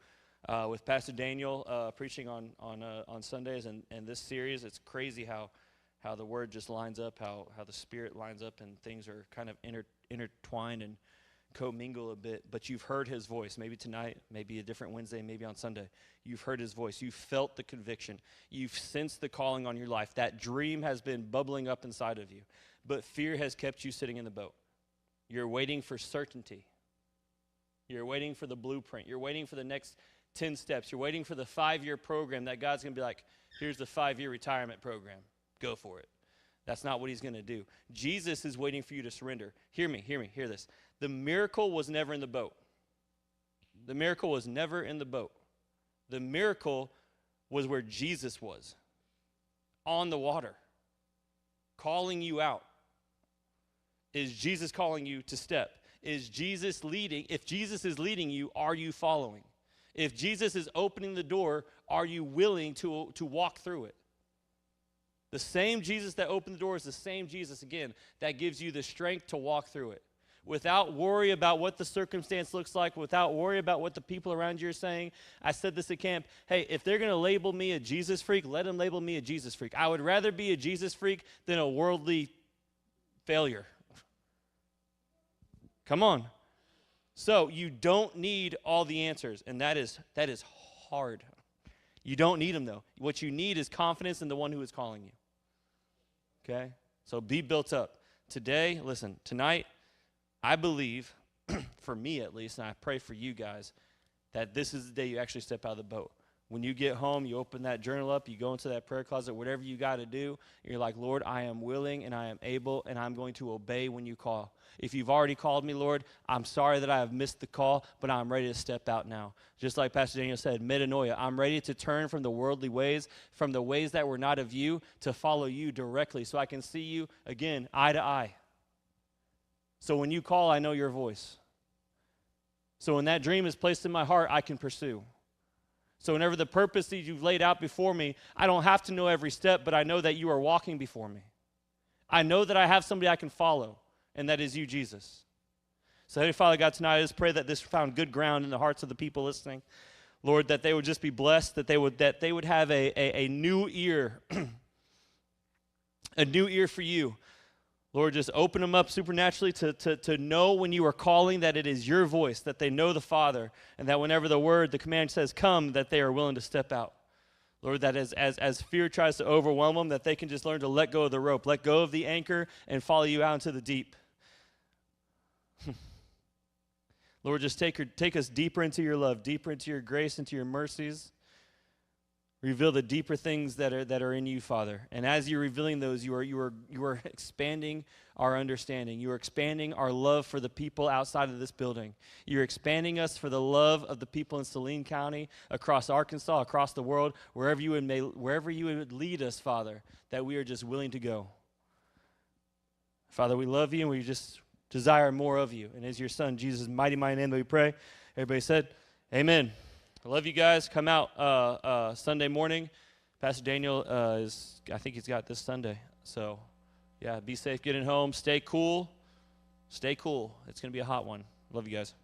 Speaker 3: With Pastor Daniel preaching on Sundays and this series, it's crazy how the word just lines up, how the Spirit lines up, and things are kind of intertwined and co-mingle a bit, but you've heard his voice. Maybe tonight, maybe a different Wednesday, maybe on Sunday. You've heard his voice. You've felt the conviction. You've sensed the calling on your life. That dream has been bubbling up inside of you, but fear has kept you sitting in the boat. You're waiting for certainty. You're waiting for the blueprint. You're waiting for the next 10 steps. You're waiting for the 5-year program that God's going to be like, here's the 5-year retirement program. Go for it. That's not what he's going to do. Jesus is waiting for you to surrender. Hear me, hear this. The miracle was never in the boat. The miracle was never in the boat. The miracle was where Jesus was, on the water, calling you out. Is Jesus calling you to step? Is Jesus leading? If Jesus is leading you, are you following? If Jesus is opening the door, are you willing to walk through it? The same Jesus that opened the door is the same Jesus, again, that gives you the strength to walk through it. Without worry about what the circumstance looks like, without worry about what the people around you are saying. I said this at camp, hey, if they're going to label me a Jesus freak, let them label me a Jesus freak. I would rather be a Jesus freak than a worldly failure. Come on. So you don't need all the answers, and that is hard. You don't need them, though. What you need is confidence in the one who is calling you. Okay? So be built up. Today, listen, tonight, I believe, for me at least, and I pray for you guys, that this is the day you actually step out of the boat. When you get home, you open that journal up, you go into that prayer closet, whatever you got to do, you're like, Lord, I am willing and I am able and I'm going to obey when you call. If you've already called me, Lord, I'm sorry that I have missed the call, but I'm ready to step out now. Just like Pastor Daniel said, metanoia, I'm ready to turn from the worldly ways, from the ways that were not of you, to follow you directly so I can see you, again, eye to eye. So when you call, I know your voice. So when that dream is placed in my heart, I can pursue. So whenever the purpose that you've laid out before me, I don't have to know every step, but I know that you are walking before me. I know that I have somebody I can follow, and that is you, Jesus. So, Heavenly Father God, tonight I just pray that this found good ground in the hearts of the people listening. Lord, that they would just be blessed, that they would have a new ear, a new ear for you. Lord, just open them up supernaturally to know when you are calling that it is your voice, that they know the Father, and that whenever the command says come, that they are willing to step out. Lord, that as fear tries to overwhelm them, that they can just learn to let go of the rope, let go of the anchor, and follow you out into the deep. Lord, just take us deeper into your love, deeper into your grace, into your mercies. Reveal the deeper things that are in you, Father. And as you're revealing those, you are expanding our understanding. You are expanding our love for the people outside of this building. You're expanding us for the love of the people in Saline County, across Arkansas, across the world, wherever you would lead us, Father, that we are just willing to go. Father, we love you and we just desire more of you. And as your Son, Jesus' mighty name that we pray. Everybody said, amen. I love you guys. Come out Sunday morning. Pastor Daniel I think he's got this Sunday. So, yeah, be safe getting home. Stay cool. Stay cool. It's going to be a hot one. Love you guys.